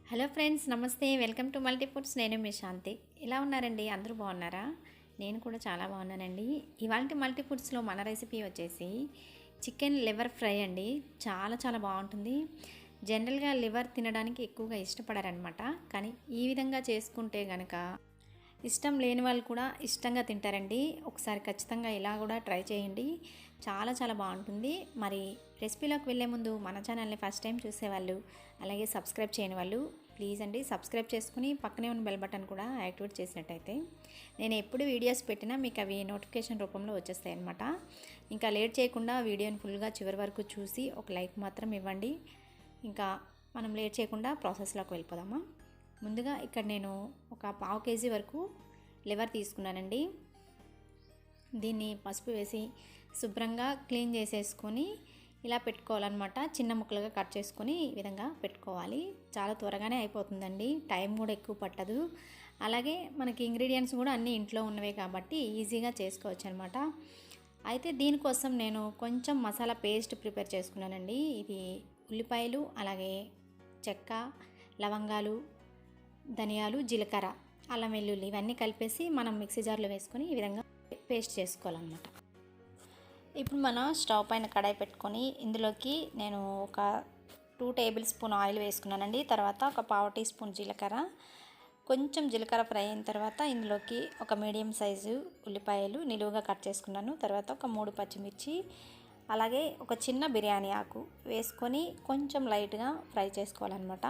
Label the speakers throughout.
Speaker 1: Hello friends, నమస్తే. Welcome to multi foods. నేను మీ శాంతి. ఎలా ఉన్నారండి? అందరూ బాగున్నారా? నేను కూడా చాలా బాగున్నానండి. ఇవాళ మల్టీ ఫుడ్స్లో మన రెసిపీ వచ్చేసి చికెన్ లివర్ ఫ్రై అండి. చాలా చాలా బాగుంటుంది. జనరల్గా లివర్ తినడానికి ఎక్కువగా ఇష్టపడారనమాట. కానీ ఈ విధంగా చేసుకుంటే కనుక ఇష్టం లేని వాళ్ళు కూడా ఇష్టంగా తింటారండి. ఒకసారి ఖచ్చితంగా ఇలా కూడా ట్రై చేయండి. చాలా చాలా బాగుంటుంది. మరి రెసిపీలోకి వెళ్ళే ముందు మన ఛానల్ని ఫస్ట్ టైం చూసేవాళ్ళు, అలాగే సబ్స్క్రైబ్ చేయని వాళ్ళు ప్లీజ్ అండి సబ్స్క్రైబ్ చేసుకుని పక్కనే ఉన్న బెల్ బటన్ కూడా యాక్టివేట్ చేసినట్టయితే నేను ఎప్పుడు వీడియోస్ పెట్టినా మీకు అవి నోటిఫికేషన్ రూపంలో వచ్చేస్తాయి అన్నమాట. ఇంకా లేట్ చేయకుండా వీడియోని ఫుల్గా చివరి వరకు చూసి ఒక లైక్ మాత్రం ఇవ్వండి. ఇంకా మనం లేట్ చేయకుండా ప్రాసెస్లోకి వెళ్ళిపోదామా. ముందుగా ఇక్కడ నేను ఒక పావు కేజీ వరకు లివర్ తీసుకున్నానండి. దీన్ని పసుపు వేసి శుభ్రంగా క్లీన్ చేసేసుకొని ఇలా పెట్టుకోవాలన్నమాట. చిన్న ముక్కలుగా కట్ చేసుకొని ఈ విధంగా పెట్టుకోవాలి. చాలా త్వరగానే అయిపోతుందండి, టైం కూడా ఎక్కువ పట్టదు. అలాగే మనకి ఇంగ్రీడియంట్స్ కూడా అన్నీ ఇంట్లో ఉన్నవే కాబట్టి ఈజీగా చేసుకోవచ్చు అనమాట. అయితే దీనికోసం నేను కొంచెం మసాలా పేస్ట్ ప్రిపేర్ చేసుకున్నానండి. ఇది ఉల్లిపాయలు, అలాగే చెక్క, లవంగాలు, ధనియాలు, జీలకర్ర, అల్లం వెల్లుల్లి ఇవన్నీ కలిపేసి మనం మిక్సీ జార్లో వేసుకొని ఈ విధంగా పేస్ట్ చేసుకోవాలన్నమాట. ఇప్పుడు మనం స్టవ్ పైన కడాయి పెట్టుకొని ఇందులోకి నేను ఒక 2 టేబుల్ స్పూన్ ఆయిల్ వేసుకున్నానండి. తర్వాత ఒక పావు టీ స్పూన్ జీలకర్ర, కొంచెం జీలకర్ర ఫ్రై అయిన తర్వాత ఇందులోకి ఒక మీడియం సైజు ఉల్లిపాయలు నిలువుగా కట్ చేసుకున్నాను. తర్వాత ఒక 3 పచ్చిమిర్చి, అలాగే ఒక చిన్న బిర్యానీ ఆకు వేసుకొని కొంచెం లైట్గా ఫ్రై చేసుకోవాలన్నమాట.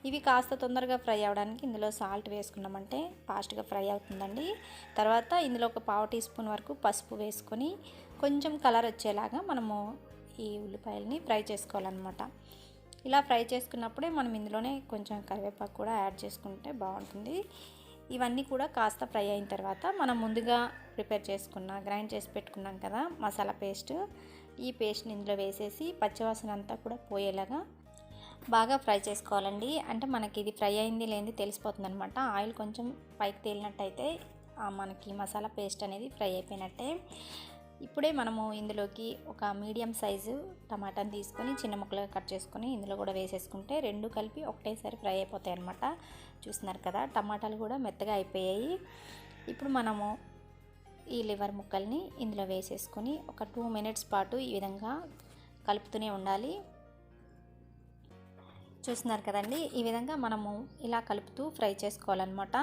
Speaker 1: ఇవి కాస్త తొందరగా ఫ్రై అవ్వడానికి ఇందులో సాల్ట్ వేసుకున్నామంటే ఫాస్ట్గా ఫ్రై అవుతుందండి. తర్వాత ఇందులో ఒక పావు టీ స్పూన్ వరకు పసుపు వేసుకొని కొంచెం కలర్ వచ్చేలాగా మనము ఈ ఉల్లిపాయలని ఫ్రై చేసుకోవాలన్నమాట. ఇలా ఫ్రై చేసుకున్నప్పుడే మనం ఇందులోనే కొంచెం కరివేపాకు కూడా యాడ్ చేసుకుంటే బాగుంటుంది. ఇవన్నీ కూడా కాస్త ఫ్రై అయిన తర్వాత మనం ముందుగా ప్రిపేర్ చేసుకున్న గ్రైండ్ చేసి పెట్టుకున్నాం కదా మసాలా పేస్ట్, ఈ పేస్ట్ని ఇందులో వేసేసి పచ్చివాసన అంతా కూడా పోయేలాగా బాగా ఫ్రై చేసుకోవాలండి. అంటే మనకి ఇది ఫ్రై అయింది లేనిది తెలిసిపోతుంది అనమాట. ఆయిల్ కొంచెం పైకి తేలినట్టయితే మనకి మసాలా పేస్ట్ అనేది ఫ్రై అయిపోయినట్టే. ఇప్పుడే మనము ఇందులోకి ఒక మీడియం సైజు టమాటాని తీసుకొని చిన్న ముక్కలుగా కట్ చేసుకొని ఇందులో కూడా వేసేసుకుంటే రెండు కలిపి ఒకటేసారి ఫ్రై అయిపోతాయి అన్నమాట. చూస్తున్నారు కదా, టమాటాలు కూడా మెత్తగా అయిపోయాయి. ఇప్పుడు మనము ఈ లివర్ ముక్కల్ని ఇందులో వేసేసుకొని ఒక 2 మినిట్స్ పాటు ఈ విధంగా కలుపుతూనే ఉండాలి. చూస్తున్నారు కదండి, ఈ విధంగా మనము ఇలా కలుపుతూ ఫ్రై చేసుకోవాలన్నమాట.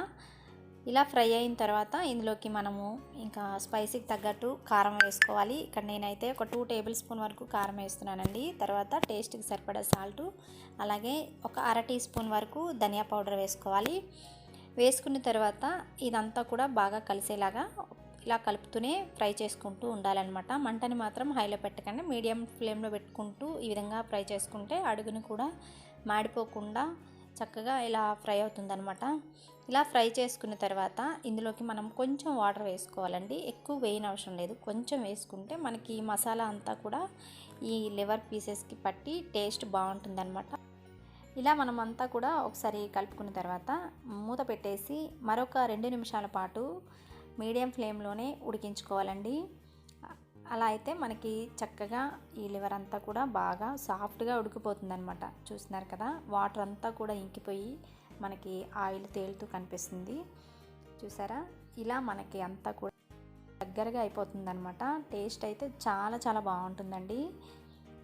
Speaker 1: ఇలా ఫ్రై అయిన తర్వాత ఇందులోకి మనము ఇంకా స్పైసీకి తగ్గట్టు కారం వేసుకోవాలి. ఇక్కడ నేనైతే ఒక 2 టేబుల్ స్పూన్ వరకు కారం వేస్తున్నానండి. తర్వాత టేస్ట్కి సరిపడా సాల్టు, అలాగే ఒక అర టీ స్పూన్ వరకు ధనియా పౌడర్ వేసుకోవాలి. వేసుకున్న తర్వాత ఇదంతా కూడా బాగా కలిసేలాగా ఇలా కలుపుతూనే ఫ్రై చేసుకుంటూ ఉండాలన్నమాట. మంటని మాత్రం హైలో పెట్టకండి, మీడియం ఫ్లేమ్లో పెట్టుకుంటూ ఈ విధంగా ఫ్రై చేసుకుంటే అడుగుని కూడా మాడిపోకుండా చక్కగా ఇలా ఫ్రై అవుతుందన్నమాట. ఇలా ఫ్రై చేసుకున్న తర్వాత ఇందులోకి మనం కొంచెం వాటర్ వేసుకోవాలండి. ఎక్కువ వేయని అవసరం లేదు, కొంచెం వేసుకుంటే మనకి ఈ మసాలా అంతా కూడా ఈ లివర్ పీసెస్కి పట్టి టేస్ట్ బాగుంటుందన్నమాట. ఇలా మనం అంతా కూడా ఒకసారి కలుపుకున్న తర్వాత మూత పెట్టేసి మరొక 2 నిమిషాల పాటు మీడియం ఫ్లేమ్లోనే ఉడికించుకోవాలండి. అలా అయితే మనకి చక్కగా ఈ లివర్ అంతా కూడా బాగా సాఫ్ట్గా ఉడికిపోతుంది అనమాట. చూస్తున్నారు కదా, వాటర్ అంతా కూడా ఇంకిపోయి మనకి ఆయిల్ తేలుతూ కనిపిస్తుంది. చూసారా, ఇలా మనకి అంతా కూడా దగ్గరగా అయిపోతుంది అనమాట. టేస్ట్ అయితే చాలా చాలా బాగుంటుందండి.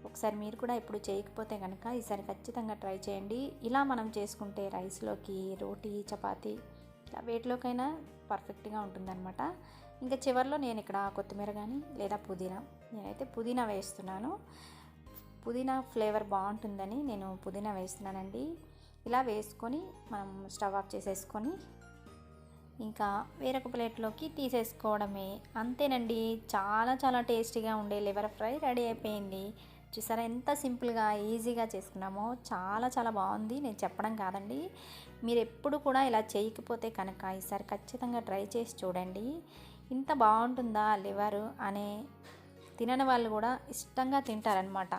Speaker 1: ఒకసారి మీరు కూడా ఎప్పుడు చేయకపోతే కనుక ఈసారి ఖచ్చితంగా ట్రై చేయండి. ఇలా మనం చేసుకుంటే రైస్లోకి, రోటీ, చపాతీ వేటిలోకైనా పర్ఫెక్ట్గా ఉంటుందన్నమాట. ఇంకా చివరిలో నేను ఇక్కడ కొత్తిమీర కానీ లేదా పుదీనా, నేనైతే పుదీనా వేస్తున్నాను. పుదీనా ఫ్లేవర్ బాగుంటుందని నేను పుదీనా వేస్తున్నానండి. ఇలా వేసుకొని మనం స్టవ్ ఆఫ్ చేసేసుకొని ఇంకా వేరొక ప్లేట్లోకి తీసేసుకోవడమే. అంతేనండి, చాలా చాలా టేస్టీగా ఉండే లివర్ ఫ్రై రెడీ అయిపోయింది. చూసారా ఎంత సింపుల్గా ఈజీగా చేసుకున్నామో. చాలా చాలా బాగుంది, నేను చెప్పడం కాదండి. మీరు ఎప్పుడు కూడా ఇలా చేయకపోతే కనుక ఈసారి ఖచ్చితంగా ట్రై చేసి చూడండి. ఇంత బాగుంటుందా లివరు అనే తినని వాళ్ళు కూడా ఇష్టంగా తింటారనమాట.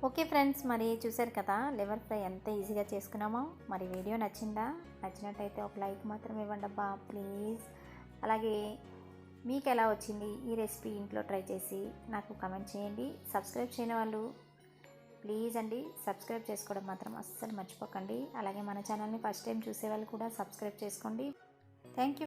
Speaker 1: ఓకే ఫ్రెండ్స్, మరి చూసారు కదా లివర్ ఫ్రై ఎంత ఈజీగా చేసుకున్నామో. మరి వీడియో నచ్చిందా? నచ్చినట్టయితే ఒక లైక్ మాత్రం ఇవ్వండి అబ్బా ప్లీజ్. అలాగే మీకు ఎలా వచ్చింది ఈ రెసిపీ ఇంట్లో ట్రై చేసి నాకు కమెంట్ చేయండి. సబ్స్క్రైబ్ చేయని వాళ్ళు ప్లీజ్ అండి సబ్స్క్రైబ్ చేసుకోవడం మాత్రం అస్సలు మర్చిపోకండి. అలాగే మన ఛానల్ని ఫస్ట్ టైం చూసే వాళ్ళు కూడా సబ్స్క్రైబ్ చేసుకోండి. Thank you.